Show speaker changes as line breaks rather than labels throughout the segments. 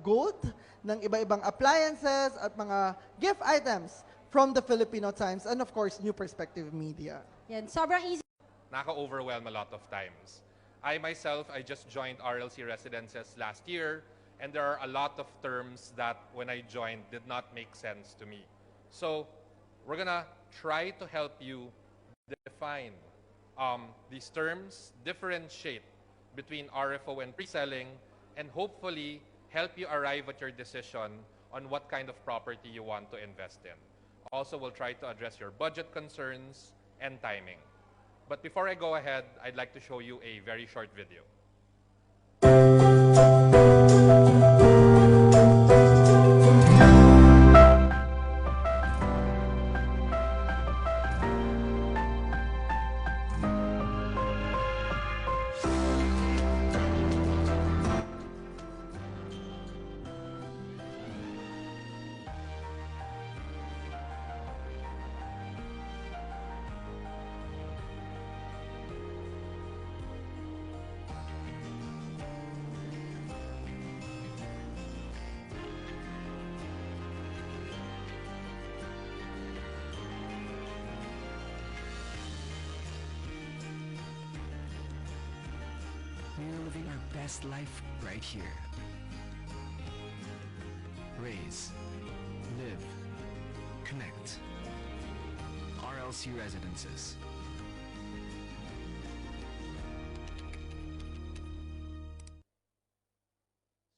gold ng iba-ibang appliances at mga gift items from the Filipino Times and of course, New Perspective Media.
Yan, sobrang easy.
Naka-overwhelm a lot of times. I myself, I just joined RLC Residences last year, and there are a lot of terms that when I joined did not make sense to me. So we're gonna try to help you define these terms, differentiate between RFO and pre-selling, and hopefully help you arrive at your decision on what kind of property you want to invest in. Also, we'll try to address your budget concerns and timing. But before I go ahead, I'd like to show you a very short video.
We're living our best life right here. Raise, live, connect. RLC Residences.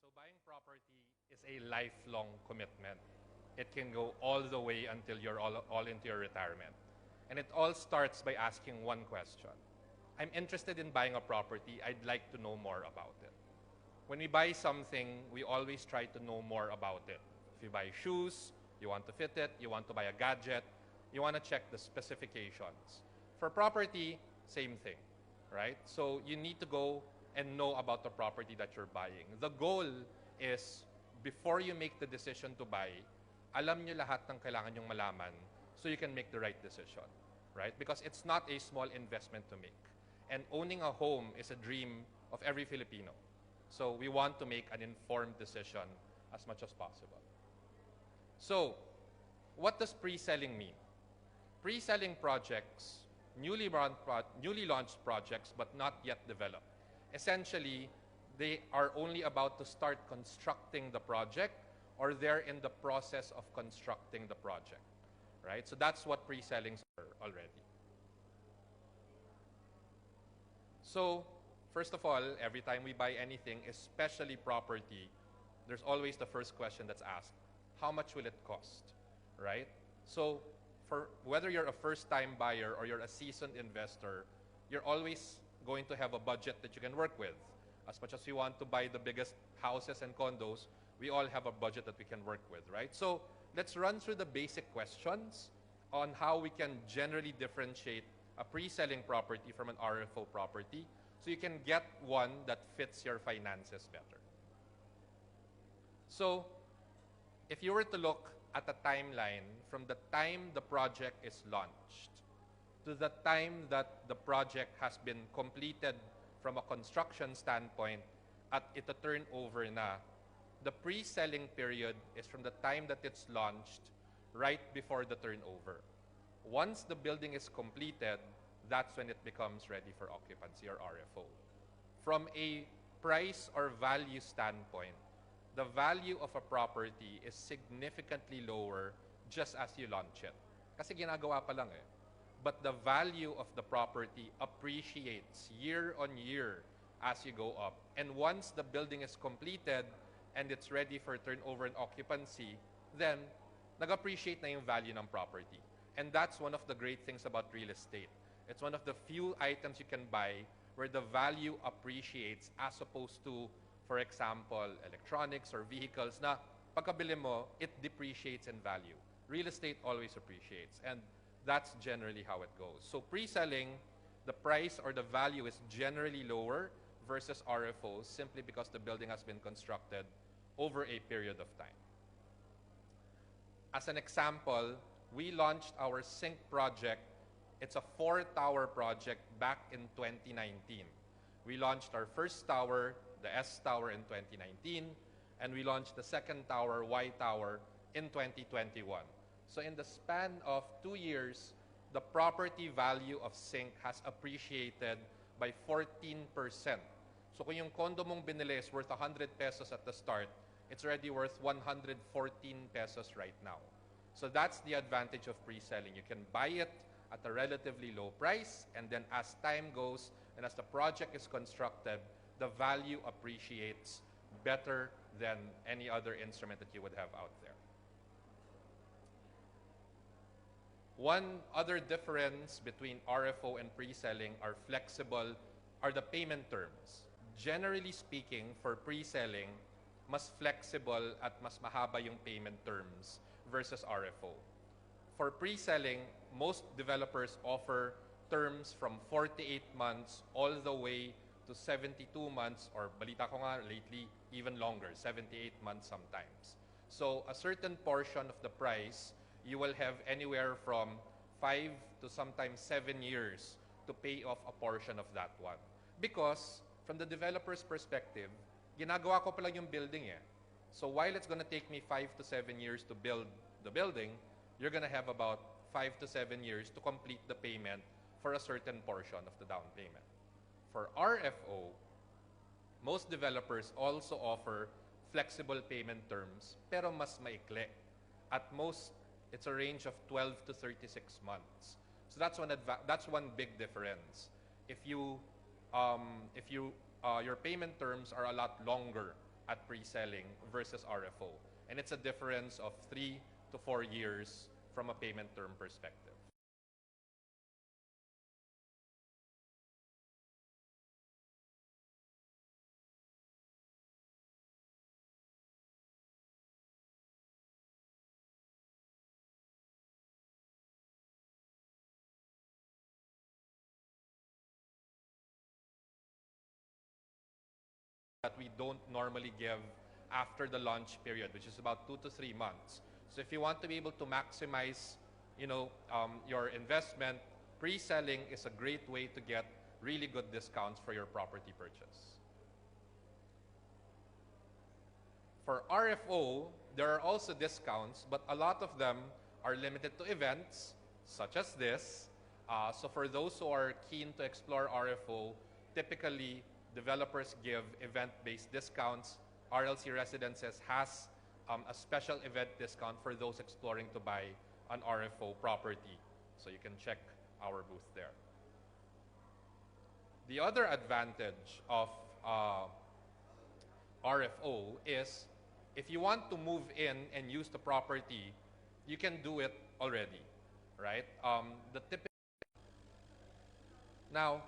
So buying property is a lifelong commitment. It can go all the way until you're all into your retirement. And it all starts by asking one question. I'm interested in buying a property. I'd like to know more about it. When we buy something, we always try to know more about it. If you buy shoes, you want to fit it. You want to buy a gadget, you want to check the specifications. For property, same thing, right? So you need to go and know about the property that you're buying. The goal is, before you make the decision to buy, alam nyo lahat ng kailangan nyong malaman so you can make the right decision, right? Because it's not a small investment to make. And owning a home is a dream of every Filipino. So we want to make an informed decision as much as possible. So what does pre-selling mean? Pre-selling projects, newly launched projects but not yet developed. Essentially, they are only about to start constructing the project or they're in the process of constructing the project, right? So that's what pre-sellings are already. So, first of all, every time we buy anything, especially property, there's always the first question that's asked, how much will it cost, right? So, for whether you're a first-time buyer or you're a seasoned investor, you're always going to have a budget that you can work with. As much as we want to buy the biggest houses and condos, we all have a budget that we can work with, right? So, let's run through the basic questions on how we can generally differentiate a pre-selling property from an RFO property, so you can get one that fits your finances better. So, if you were to look at a timeline from the time the project is launched to the time that the project has been completed from a construction standpoint at ito turnover na, the pre-selling period is from the time that it's launched right before the turnover. Once the building is completed, that's when it becomes ready for occupancy or RFO. From a price or value standpoint, the value of a property is significantly lower just as you launch it. Kasi ginagawa pa lang eh. But the value of the property appreciates year on year as you go up. And once the building is completed and it's ready for turnover and occupancy, then nag-appreciate na yung value ng property. And that's one of the great things about real estate. It's one of the few items you can buy where the value appreciates as opposed to, for example, electronics or vehicles na pagkabili mo, it depreciates in value. Real estate always appreciates, and that's generally how it goes. So pre-selling, the price or the value is generally lower versus RFOs simply because the building has been constructed over a period of time. As an example, we launched our Sync project. It's a 4-tower project back in 2019. We launched our first tower, the S Tower, in 2019, and we launched the second tower, Y Tower, in 2021. So in the span of 2 years, the property value of Sync has appreciated by 14%. So kung yung condo mong binili is worth 100 pesos at the start, it's already worth 114 pesos right now. So that's the advantage of pre-selling. You can buy it at a relatively low price, and then as time goes and as the project is constructed, the value appreciates better than any other instrument that you would have out there. One other difference between RFO and pre-selling are the payment terms. Generally speaking, for pre-selling, mas flexible at mas mahaba yung payment terms versus RFO. For pre-selling, most developers offer terms from 48 months all the way to 72 months, or balita ko nga lately, even longer, 78 months sometimes. So a certain portion of the price, you will have anywhere from 5 to sometimes 7 years to pay off a portion of that one. Because from the developer's perspective, ginagawa ko pa lang yung building eh. So while it's going to take me 5 to 7 years to build the building, you're going to have about 5 to 7 years to complete the payment for a certain portion of the down payment. For RFO, most developers also offer flexible payment terms, pero mas maikli. At most, it's a range of 12 to 36 months. So that's one big difference. If your payment terms are a lot longer at pre-selling versus RFO, and it's a difference of 3 to 4 years from a payment term perspective. That we don't normally give after the launch period, which is about 2 to 3 months. So if you want to be able to maximize, your investment, pre-selling is a great way to get really good discounts for your property purchase. For RFO, there are also discounts, but a lot of them are limited to events, such as this. So for those who are keen to explore RFO, typically developers give event-based discounts. RLC Residences has a special event discount for those exploring to buy an RFO property. So you can check our booth there. The other advantage of RFO is if you want to move in and use the property, you can do it already, right? Now,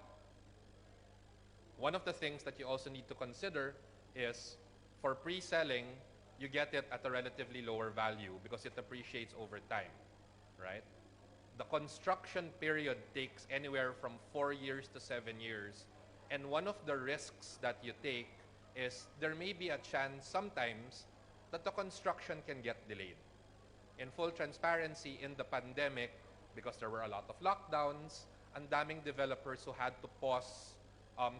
one of the things that you also need to consider is for pre-selling, you get it at a relatively lower value because it appreciates over time, right? The construction period takes anywhere from 4 years to 7 years. And one of the risks that you take is there may be a chance sometimes that the construction can get delayed. In full transparency, in the pandemic, because there were a lot of lockdowns, ang daming developers who had to pause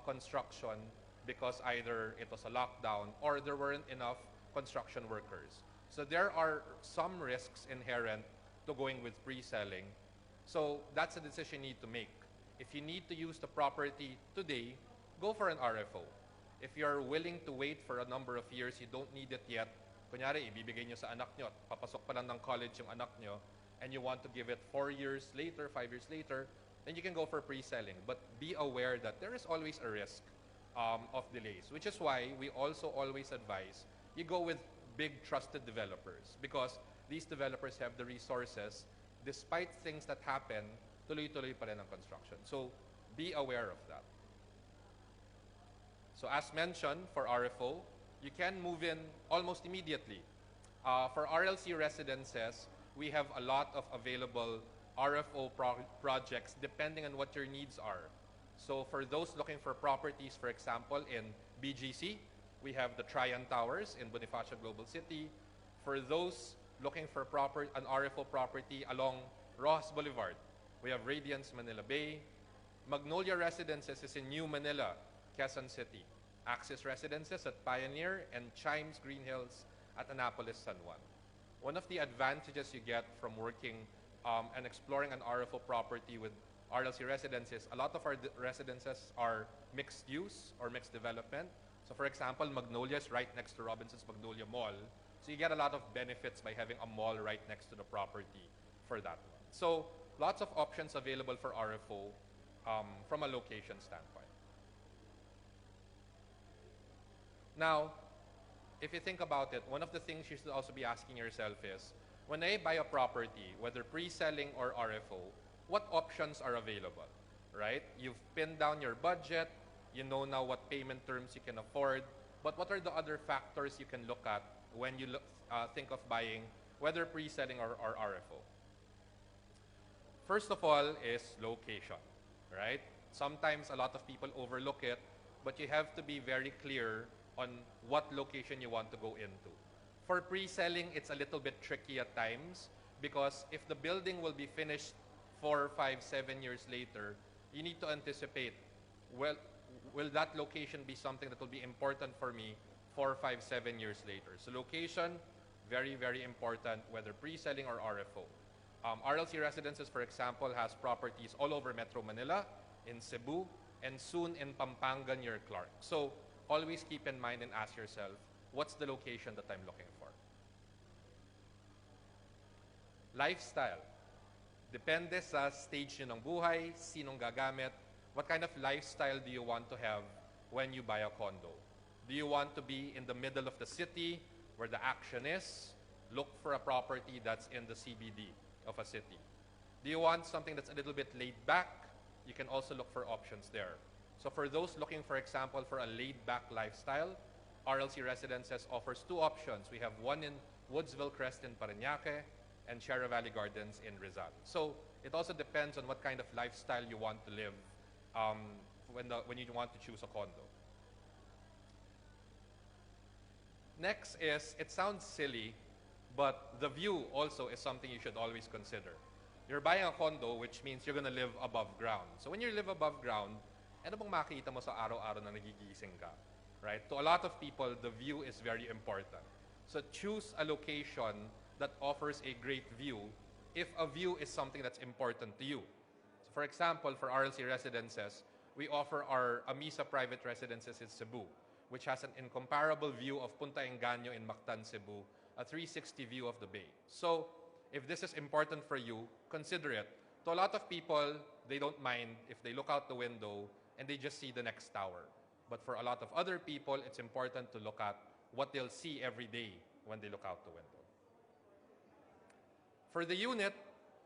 construction because either it was a lockdown or there weren't enough construction workers. So there are some risks inherent to going with pre-selling. So that's a decision you need to make. If you need to use the property today, go for an RFO. If you're willing to wait for a number of years, you don't need it yet. Kunyari, ibibigay nyo sa anak nyo at papasok pa lang ng college yung anak nyo, and you want to give it 4 years later, 5 years later, then you can go for pre-selling. But be aware that there is always a risk of delays, which is why we also always advise you go with big trusted developers, because these developers have the resources. Despite things that happen, tuloy-tuloy pa rin ang construction. So be aware of that. So as mentioned, for RFO, you can move in almost immediately. For RLC Residences, we have a lot of available RFO projects depending on what your needs are. So for those looking for properties, for example, in BGC, we have the Tryon Towers in Bonifacio Global City. For those looking for an RFO property along Rojas Boulevard, we have Radiance Manila Bay. Magnolia Residences is in New Manila, Quezon City. Axis Residences at Pioneer, and Chimes Green Hills at Annapolis, San Juan. One of the advantages you get from working and exploring an RFO property with RLC residences, a lot of our residences are mixed use or mixed development. So for example, Magnolia is right next to Robinson's Magnolia Mall. So you get a lot of benefits by having a mall right next to the property for that one. So lots of options available for RFO from a location standpoint. Now, if you think about it, one of the things you should also be asking yourself is, when I buy a property, whether pre-selling or RFO, what options are available, right? You've pinned down your budget, you know now what payment terms you can afford, but what are the other factors you can look at when you think of buying, whether pre-selling or RFO? First of all is location, right? Sometimes a lot of people overlook it, but you have to be very clear on what location you want to go into. For pre-selling, it's a little bit tricky at times because if the building will be finished 4, 5, 7 years later, you need to anticipate, well, will that location be something that will be important for me 4, 5, 7 years later? So location, very, very important, whether pre-selling or RFO. RLC Residences, for example, has properties all over Metro Manila, in Cebu, and soon in Pampanga near Clark. So always keep in mind and ask yourself, what's the location that I'm looking for? Lifestyle. Depende sa stage nyo ng buhay, sinong gagamit, what kind of lifestyle do you want to have when you buy a condo? Do you want to be in the middle of the city where the action is? Look for a property that's in the CBD of a city. Do you want something that's a little bit laid back? You can also look for options there. So for those looking, for example, for a laid-back lifestyle, RLC Residences offers 2 options. We have one in Woodsville Crest in Parañaque and Sierra Valley Gardens in Rizal. So it also depends on what kind of lifestyle you want to live when you want to choose a condo. Next is, it sounds silly, but the view also is something you should always consider. You're buying a condo, which means you're going to live above ground. So when you live above ground, ano bang makikita mo sa araw-araw na nagigising ka? Right? To a lot of people, the view is very important. So choose a location that offers a great view if a view is something that's important to you. So for example, for RLC Residences, we offer our Amisa Private Residences in Cebu, which has an incomparable view of Punta Engaño in Mactan, Cebu, a 360 view of the bay. So if this is important for you, consider it. To a lot of people, they don't mind if they look out the window and they just see the next tower. But for a lot of other people, it's important to look at what they'll see every day when they look out the window. For the unit,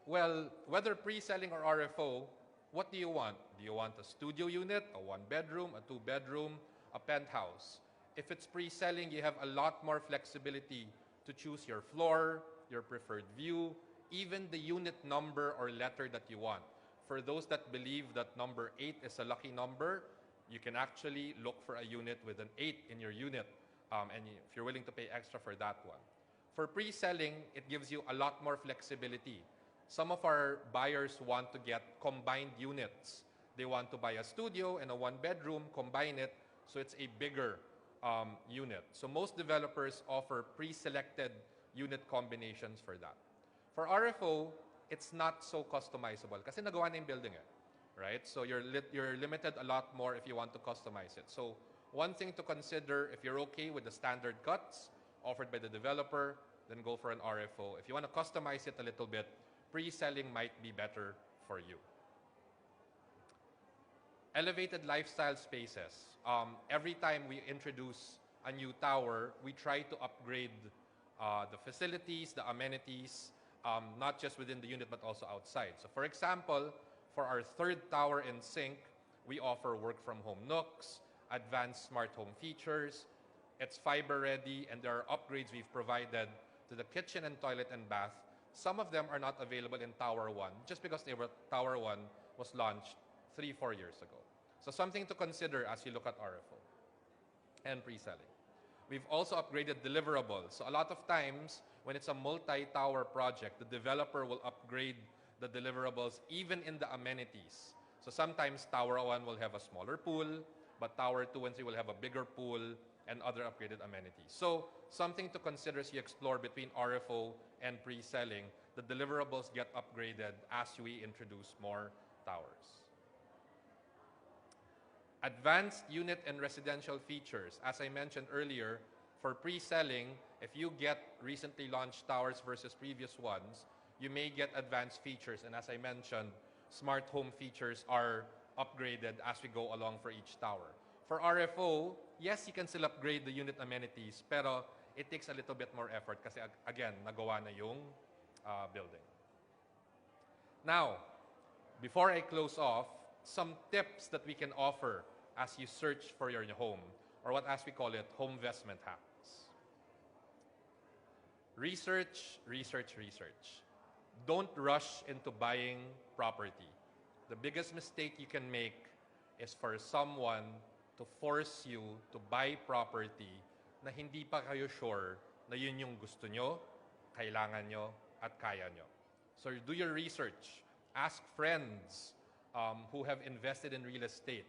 well, whether pre-selling or RFO, what do you want? Do you want a studio unit, a 1-bedroom, a 2-bedroom, a penthouse? If it's pre-selling, you have a lot more flexibility to choose your floor, your preferred view, even the unit number or letter that you want. For those that believe that number 8 is a lucky number, you can actually look for a unit with an 8 in your unit, and if you're willing to pay extra for that one. For pre-selling, it gives you a lot more flexibility. Some of our buyers want to get combined units. They want to buy a studio and a 1-bedroom, combine it, so it's a bigger unit. So most developers offer pre-selected unit combinations for that. For RFO, it's not so customizable kasi nagawa na yung building right? So you're limited a lot more if you want to customize it. So one thing to consider, if you're okay with the standard cuts offered by the developer, then go for an RFO. If you want to customize it a little bit, pre-selling might be better for you. Elevated lifestyle spaces. Every time we introduce a new tower, we try to upgrade the facilities, the amenities, not just within the unit but also outside. So for example, for our 3rd tower in Sync, we offer work-from-home nooks, advanced smart home features. It's fiber-ready, and there are upgrades we've provided to the kitchen and toilet and bath. Some of them are not available in Tower 1 just because Tower 1 was launched 3-4 years ago. So something to consider as you look at RFO and pre-selling. We've also upgraded deliverables. So a lot of times, when it's a multi-tower project, the developer will upgrade the deliverables even in the amenities. So sometimes Tower 1 will have a smaller pool, but Tower 2 and 3 will have a bigger pool and other upgraded amenities. So something to consider as you explore between RFO and pre-selling. The deliverables get upgraded as we introduce more towers. Advanced unit and residential features. As I mentioned earlier, for pre-selling, if you get recently launched towers versus previous ones, you may get advanced features. And as I mentioned, smart home features are upgraded as we go along for each tower. For RFO, yes, you can still upgrade the unit amenities, pero it takes a little bit more effort kasi again, nagawa na yung building. Now, before I close off, some tips that we can offer as you search for your home, or what as we call it, home investment hacks. Research, research, research. Don't rush into buying property. The biggest mistake you can make is for someone to force you to buy property na hindi pa kayo sure na yun yung gusto nyo, kailangan nyo, at kaya nyo. So do your research. Ask friends who have invested in real estate.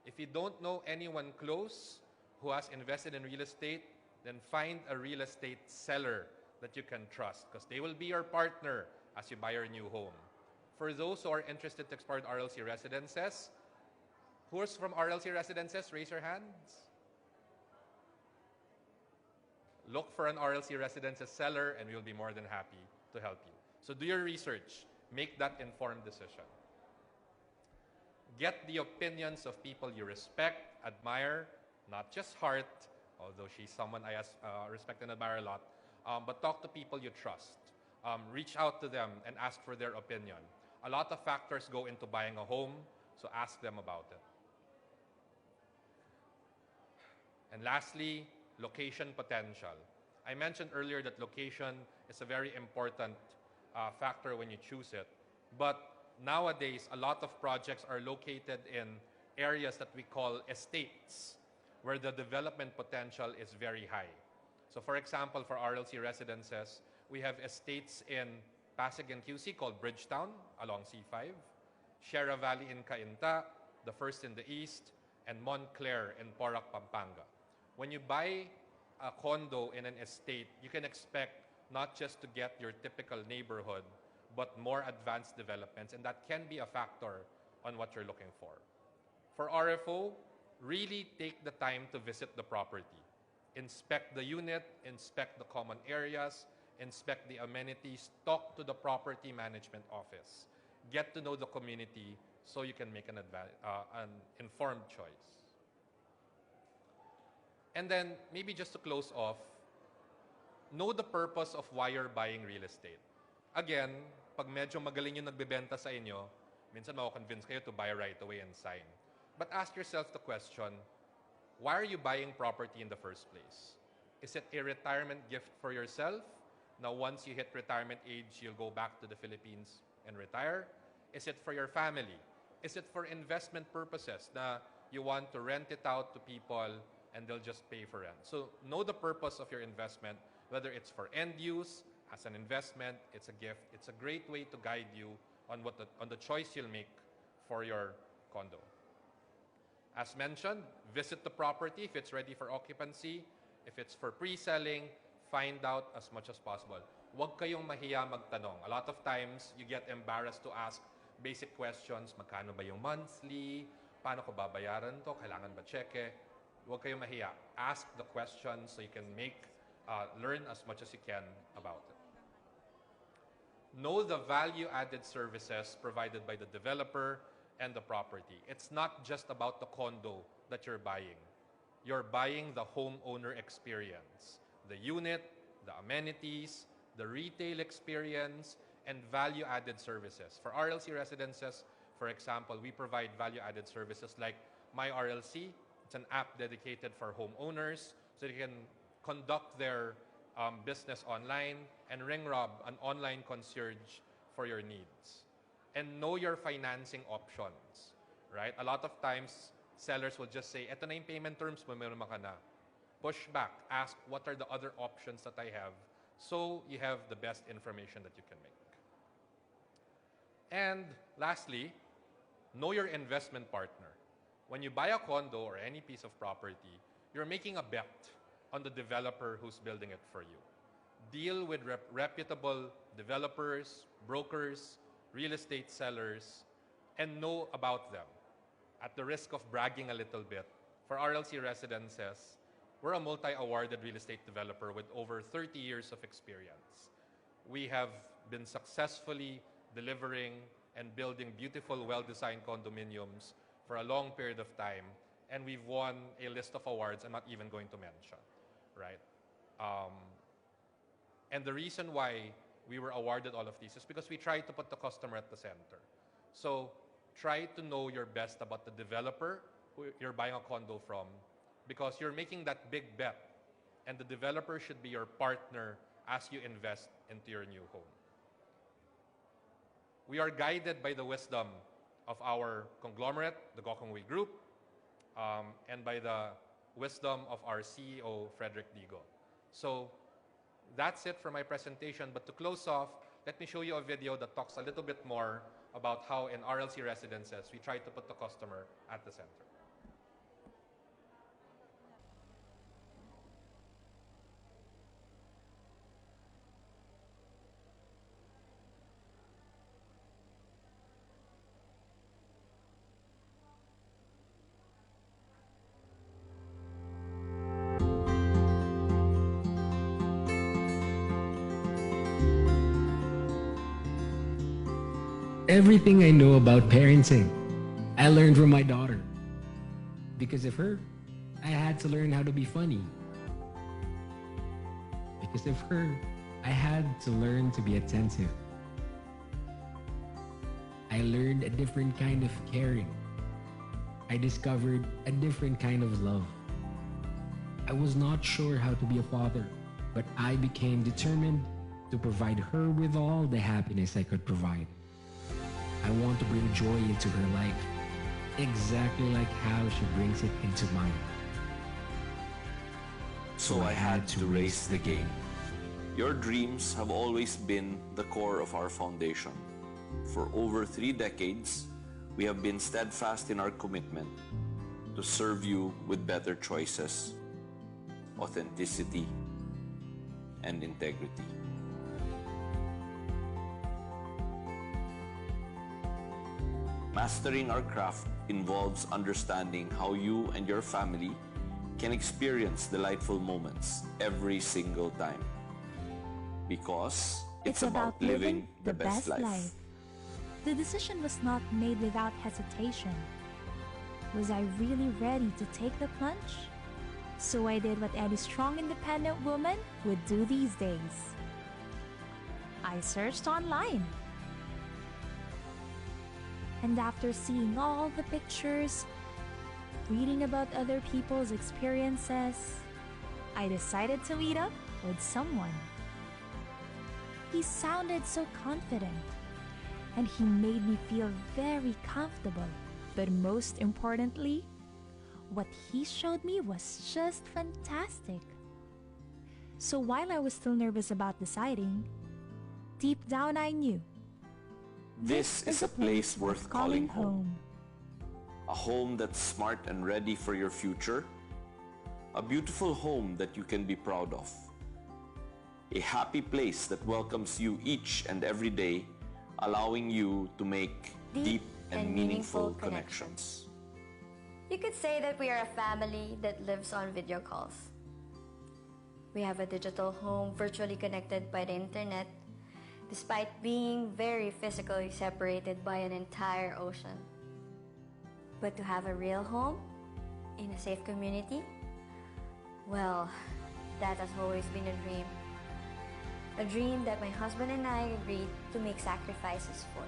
If you don't know anyone close who has invested in real estate, then find a real estate seller that you can trust because they will be your partner as you buy your new home. For those who are interested to explore RLC residences, who's from RLC residences? Raise your hands. Look for an RLC residences seller and we'll be more than happy to help you. So do your research. Make that informed decision. Get the opinions of people you respect, admire, not just Heart, although she's someone I respect and admire a lot, but talk to people you trust. Reach out to them and ask for their opinion. A lot of factors go into buying a home, so ask them about it. And lastly, location potential. I mentioned earlier that location is a very important factor when you choose it. But nowadays, a lot of projects are located in areas that we call estates, where the development potential is very high. So for example, for RLC residences, we have estates in Pasig and QC called Bridgetown along C5, Sierra Valley in Cainta, the first in the east, and Montclair in Porac, Pampanga. When you buy a condo in an estate, you can expect not just to get your typical neighborhood, but more advanced developments, and that can be a factor on what you're looking for. For RFO, really take the time to visit the property. Inspect the unit, inspect the common areas, inspect the amenities, talk to the property management office. Get to know the community so you can make an informed choice. And then, maybe just to close off, know the purpose of why you're buying real estate. Again, pag medyo magaling yung nagbebenta sa inyo, minsan mako-convince kayo to buy right away and sign. But ask yourself the question, why are you buying property in the first place? Is it a retirement gift for yourself? Now, once you hit retirement age, you'll go back to the Philippines and retire? Is it for your family? Is it for investment purposes na you want to rent it out to people and they'll just pay for rent? So know the purpose of your investment, whether it's for end use, as an investment, it's a gift. It's a great way to guide you on the choice you'll make for your condo. As mentioned, visit the property if it's ready for occupancy. If it's for pre-selling, find out as much as possible. Huwag kayong mahiya magtanong. A lot of times, you get embarrassed to ask basic questions. Magkano ba yung monthly? Paano ko babayaran to? Kailangan ba cheque? Huwag kayong mahiya. Ask the questions so you can learn as much as you can about it. Know the value-added services provided by the developer and the property. It's not just about the condo that you're buying. You're buying the homeowner experience, the unit, the amenities, the retail experience, and value-added services. For RLC residences, for example, we provide value-added services like My RLC. It's an app dedicated for homeowners so they can conduct their business online, and RingRob, an online concierge for your needs. And know your financing options, right? A lot of times, sellers will just say, eto na yung payment terms mo, meron ka na. Push back, ask what are the other options that I have so you have the best information that you can make. And lastly, know your investment partner. When you buy a condo or any piece of property, you're making a bet on the developer who's building it for you. Deal with reputable developers, brokers, real estate sellers, and know about them. At the risk of bragging a little bit, for RLC Residences, we're a multi-awarded real estate developer with over 30 years of experience. We have been successfully delivering and building beautiful, well-designed condominiums for a long period of time, and we've won a list of awards I'm not even going to mention, right? And the reason why we were awarded all of these is because we try to put the customer at the center. So try to know your best about the developer who you're buying a condo from, because you're making that big bet, and the developer should be your partner as you invest into your new home. We are guided by the wisdom of our conglomerate, the Gokongwei Group, and by the wisdom of our CEO, Frederick Digo. So that's it for my presentation. But to close off, let me show you a video that talks a little bit more about how in RLC Residences, we try to put the customer at the center.
Everything I know about parenting, I learned from my daughter. Because of her, I had to learn how to be funny. Because of her, I had to learn to be attentive. I learned a different kind of caring. I discovered a different kind of love. I was not sure how to be a father, but I became determined to provide her with all the happiness I could provide. I want to bring joy into her life, exactly like how she brings it into mine.
So I had to raise the game. Your dreams have always been the core of our foundation. For over 3 decades, we have been steadfast in our commitment to serve you with better choices, authenticity, and integrity. Mastering our craft involves understanding how you and your family can experience delightful moments every single time. Because it's about living the best life.
The decision was not made without hesitation. Was I really ready to take the plunge? So I did what any strong, independent woman would do these days. I searched online. And after seeing all the pictures, reading about other people's experiences, I decided to meet up with someone. He sounded so confident, and he made me feel very comfortable. But most importantly, what he showed me was just fantastic. So while I was still nervous about deciding, deep down I knew
this is a place worth calling home. A home that's smart and ready for your future. A beautiful home that you can be proud of. A happy place that welcomes you each and every day, allowing you to make deep and meaningful connections.
You could say that we are a family that lives on video calls. We have a digital home virtually connected by the internet, despite being very physically separated by an entire ocean. But to have a real home in a safe community, well, that has always been a dream. A dream that my husband and I agreed to make sacrifices for.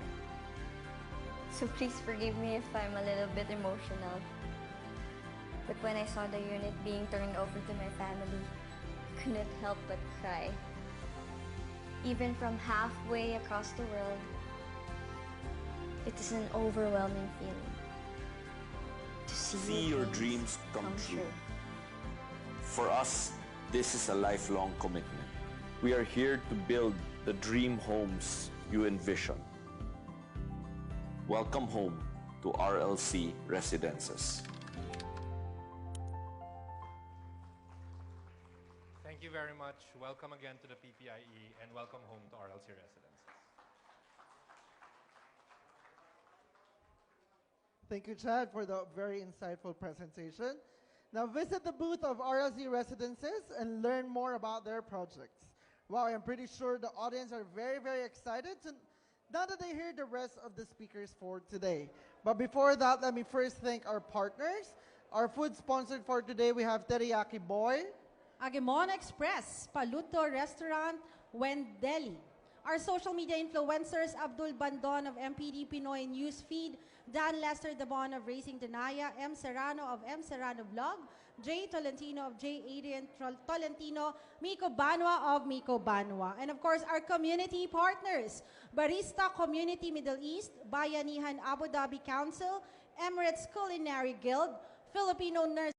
So please forgive me if I'm a little bit emotional. But when I saw the unit being turned over to my family, I couldn't help but cry. Even from halfway across the world, it is an overwhelming feeling to see
your dreams come true. For us, this is a lifelong commitment. We are here to build the dream homes you envision. Welcome home to RLC Residences.
much. Welcome again to the PPIE and welcome home to RLC Residences.
Thank you, Chad, for the very insightful presentation. Now visit the booth of RLC Residences and learn more about their projects. Wow, I'm pretty sure the audience are very, very excited to, now that they hear the rest of the speakers for today. But before that, let me first thank our partners. Our food sponsored for today, we have Teriyaki Boy,
Agemon Express, Paluto Restaurant, Wendeli. Our social media influencers, Abdul Bandon of MPD Pinoy Newsfeed, Dan Lester Dabon of Racing Danaya, M. Serrano of M. Serrano Vlog, Jay Tolentino of J. Adrian Tolentino, Miko Banwa of Miko Banwa. And of course, our community partners, Barista Community Middle East, Bayanihan Abu Dhabi Council, Emirates Culinary Guild, Filipino Nurse